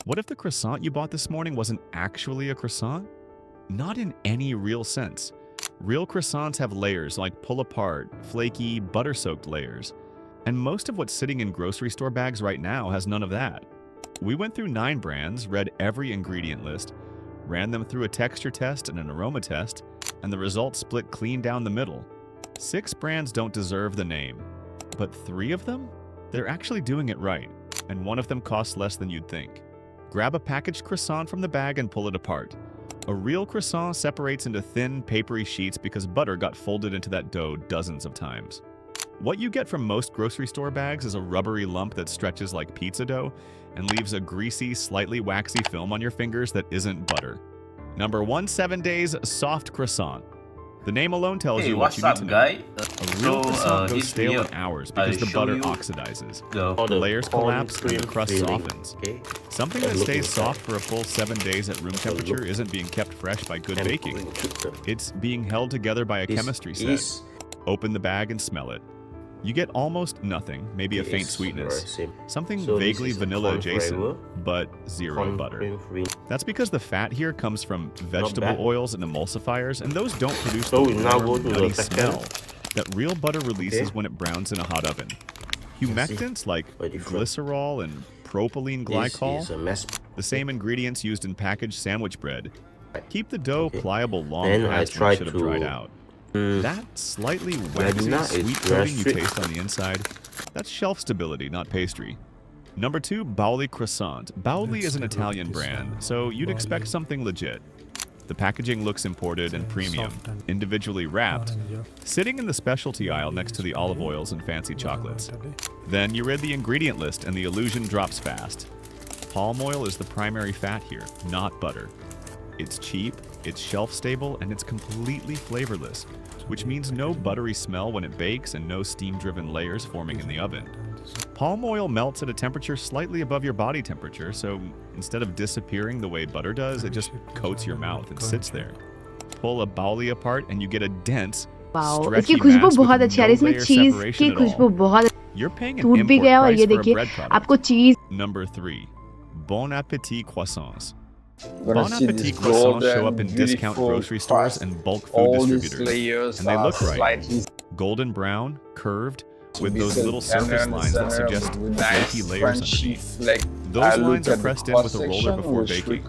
What if the croissant you bought this morning wasn't actually a croissant? Not in any real sense. Real croissants have layers like pull-apart, flaky, butter-soaked layers. And most of what's sitting in grocery store bags right now has none of that. We went through 9 brands, read every ingredient list, ran them through a texture test and an aroma test, and the results split clean down the middle. 6 brands don't deserve the name, but 3 of them? They're actually doing it right, and one of them costs less than you'd think. Grab a packaged croissant from the bag and pull it apart. A real croissant separates into thin, papery sheets because butter got folded into that dough dozens of times. What you get from most grocery store bags is a rubbery lump that stretches like pizza dough and leaves a greasy, slightly waxy film on your fingers that isn't butter. Number 1, 7 days soft croissant. The name alone tells you what you need to know. A real croissant goes stale in hours because the butter oxidizes. The layers collapse and the crust softens. Something that stays soft for a full 7 days at room temperature isn't being kept fresh by good baking. It's being held together by a chemistry set. Open the bag and smell it. You get almost nothing, maybe a faint sweetness, something vaguely vanilla adjacent, but zero butter. That's because the fat here comes from vegetable oils and emulsifiers, and those don't produce the warm, nutty smell that real butter releases when it browns in a hot oven. Humectants like glycerol and propylene glycol, the same ingredients used in packaged sandwich bread, keep the dough pliable long past when it should have dried out. That slightly waxy, sweet coating you taste on the inside, that's shelf stability, not pastry. Number 2, Bauli Croissant. Bauli is an Italian brand, so you'd expect something legit. The packaging looks imported and premium, individually wrapped, sitting in the specialty aisle next to the olive oils and fancy chocolates. Then you read the ingredient list and the illusion drops fast. Palm oil is the primary fat here, not butter. It's cheap, it's shelf-stable, and it's completely flavorless, which means no buttery smell when it bakes and no steam-driven layers forming in the oven. Palm oil melts at a temperature slightly above your body temperature, so instead of disappearing the way butter does, it just coats your mouth and sits there. Pull a bauli apart and you get a dense, stretchy mass with no layer separation at all. You're paying an import price for a bread product. Number 3. Bon Appetit Croissants. Bon Appetit croissants show up in discount grocery stores and bulk food distributors, and they look right. Golden brown, curved, with those little surface lines that suggest flaky layers underneath. Those lines are pressed in with a roller before baking.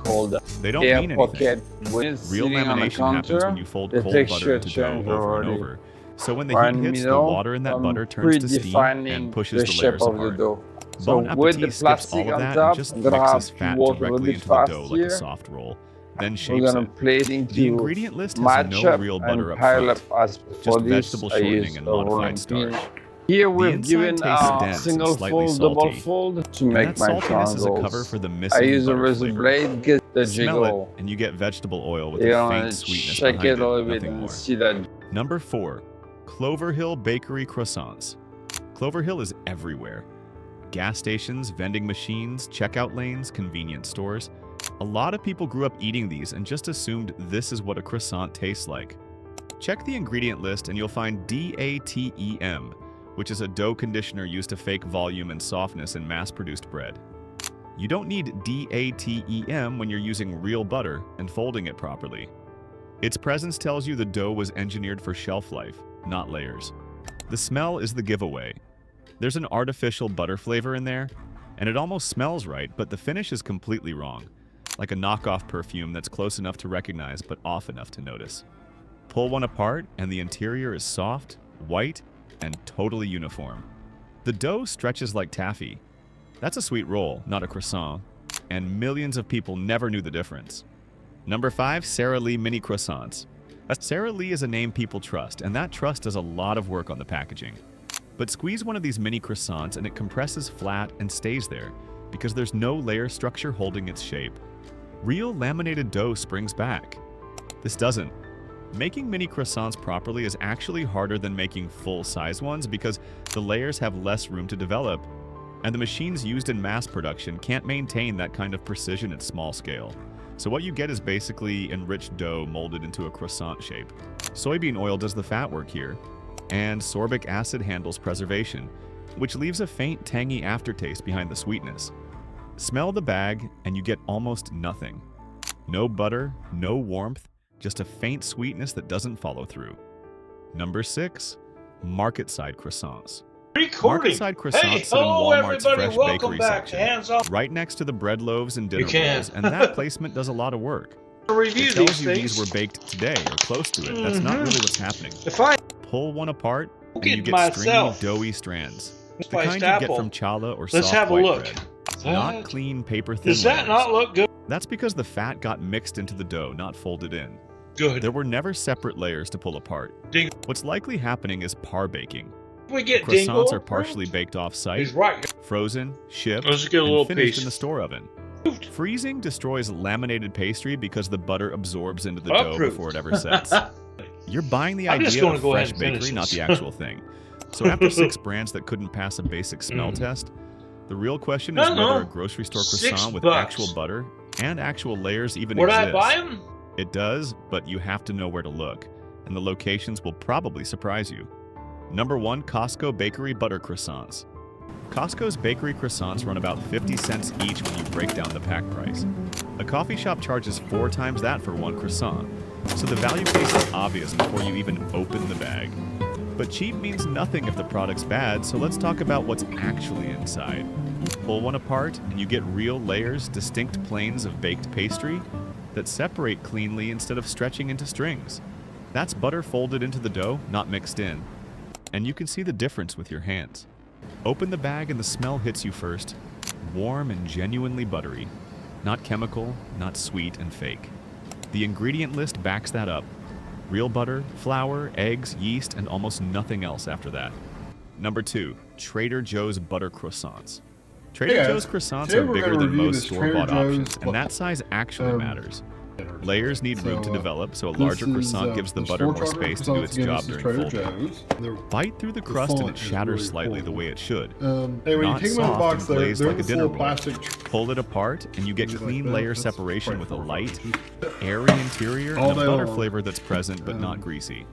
They don't mean anything. Real lamination happens when you fold cold butter into dough over and over. So when the heat hits, the water in that butter turns to steam and pushes the layers apart. Bon Appetit skips all of that and just mixes fat directly into the dough like a soft roll, then shapes it. The ingredient list has no real butter up front, just vegetable shortening and modified starch. Here we've given a single fold, double fold to make my triangles. I use a razor blade, get the jiggle. And you get vegetable oil with a faint sweetness behind it, nothing more. See that. Number 4. Clover Hill Bakery Croissants. Clover Hill is everywhere. Gas stations, vending machines, checkout lanes, convenience stores. A lot of people grew up eating these and just assumed this is what a croissant tastes like. Check the ingredient list and you'll find DATEM, which is a dough conditioner used to fake volume and softness in mass-produced bread. You don't need DATEM when you're using real butter and folding it properly. Its presence tells you the dough was engineered for shelf life, not layers. The smell is the giveaway. There's an artificial butter flavor in there, and it almost smells right, but the finish is completely wrong, like a knockoff perfume that's close enough to recognize but off enough to notice. Pull one apart, and the interior is soft, white, and totally uniform. The dough stretches like taffy. That's a sweet roll, not a croissant, and millions of people never knew the difference. Number 5, Sara Lee Mini Croissants. Sara Lee is a name people trust, and that trust does a lot of work on the packaging. But squeeze one of these mini croissants and it compresses flat and stays there because there's no layer structure holding its shape. Real laminated dough springs back. This doesn't. Making mini croissants properly is actually harder than making full-size ones because the layers have less room to develop, and the machines used in mass production can't maintain that kind of precision at small scale. So what you get is basically enriched dough molded into a croissant shape. Soybean oil does the fat work here, and sorbic acid handles preservation, which leaves a faint tangy aftertaste behind the sweetness. Smell the bag and you get almost nothing. No butter, no warmth, just a faint sweetness that doesn't follow through. Number 6. Market-side croissants. Market-side croissants sit in Walmart's fresh bakery section, right next to the bread loaves and dinner rolls, and that placement does a lot of work. It tells you these were baked today or close to it. That's not really what's happening. Pull one apart, and you get stringy, doughy strands. The kind you get from challah or soft white bread. Not clean, paper-thin layers. Does that not look good? That's because the fat got mixed into the dough, not folded in. Good. There were never separate layers to pull apart. Ding. What's likely happening is par baking. We get Croissants are partially baked off-site, He's right. frozen, shipped, Let's get a and little finished piece. in the store oven. Freezing destroys laminated pastry because the butter absorbs into the dough before it ever sets. You're buying the idea of fresh bakery, not the actual thing. So after 6 brands that couldn't pass a basic smell test, the real question is whether a grocery store croissant with actual butter and actual layers even exists. Would I buy them? It does, but you have to know where to look, and the locations will probably surprise you. Number 1, Costco Bakery Butter Croissants. Costco's bakery croissants run about 50 cents each when you break down the pack price. A coffee shop charges 4 times that for one croissant, so the value case is obvious before you even open the bag. But cheap means nothing if the product's bad, so let's talk about what's actually inside. Pull one apart, and you get real layers, distinct planes of baked pastry that separate cleanly instead of stretching into strings. That's butter folded into the dough, not mixed in. And you can see the difference with your hands. Open the bag and the smell hits you first. Warm and genuinely buttery. Not chemical, not sweet and fake. The ingredient list backs that up. Real butter, flour, eggs, yeast, and almost nothing else after that. Number 2, Trader Joe's Butter Croissants. Trader Joe's croissants are bigger than most store-bought options, and that size actually matters. Layers need room to develop, so a larger croissant gives the butter more space to do its job during folding. Bite through the crust and it shatters slightly the way it should. Not soft and glazed like a dinner roll. Pull it apart and you get clean layer separation with a light, airy interior and a butter flavor that's present but not greasy.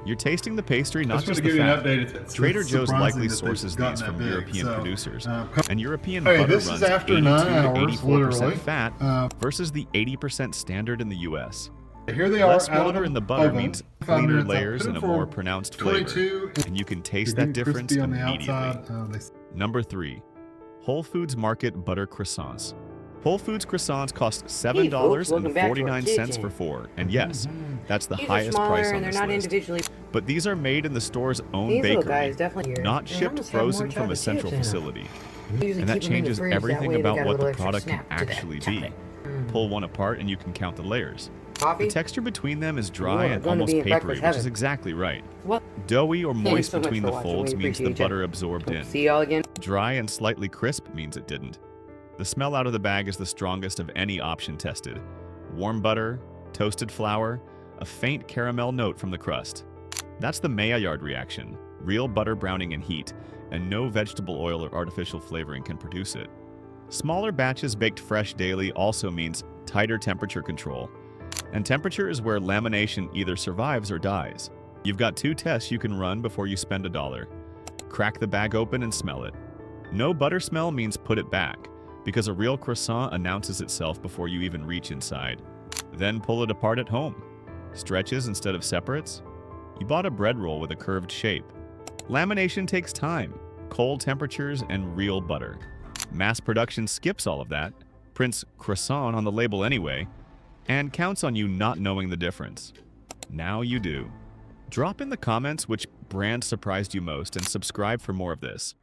You're tasting the pastry, not just the fat. Trader Joe's likely sources these from European producers, and European butter runs 82 to 84% fat versus the 80% standard in the U.S. Here they are. Less water in the butter means cleaner layers and a more pronounced flavor, and you can taste that difference immediately. Number 3, Whole Foods Market Butter Croissants. Whole Foods croissants cost $7.49 for 4, and yes, that's the highest price on this list. But these are made in the store's own bakery, not shipped frozen from a central facility. And that changes everything about what the product can actually be. Pull one apart and you can count the layers. The texture between them is dry and almost papery, which is exactly right. Doughy or moist between the folds means the butter absorbed in. Dry and slightly crisp means it didn't. The smell out of the bag is the strongest of any option tested. Warm butter, toasted flour, a faint caramel note from the crust. That's the Maillard reaction, real butter browning in heat, and no vegetable oil or artificial flavoring can produce it. Smaller batches baked fresh daily also means tighter temperature control. And temperature is where lamination either survives or dies. You've got 2 tests you can run before you spend $1. Crack the bag open and smell it. No butter smell means put it back, because a real croissant announces itself before you even reach inside. Then pull it apart at home. Stretches instead of separates? You bought a bread roll with a curved shape. Lamination takes time, cold temperatures, and real butter. Mass production skips all of that, prints croissant on the label anyway, and counts on you not knowing the difference. Now you do. Drop in the comments which brand surprised you most and subscribe for more of this.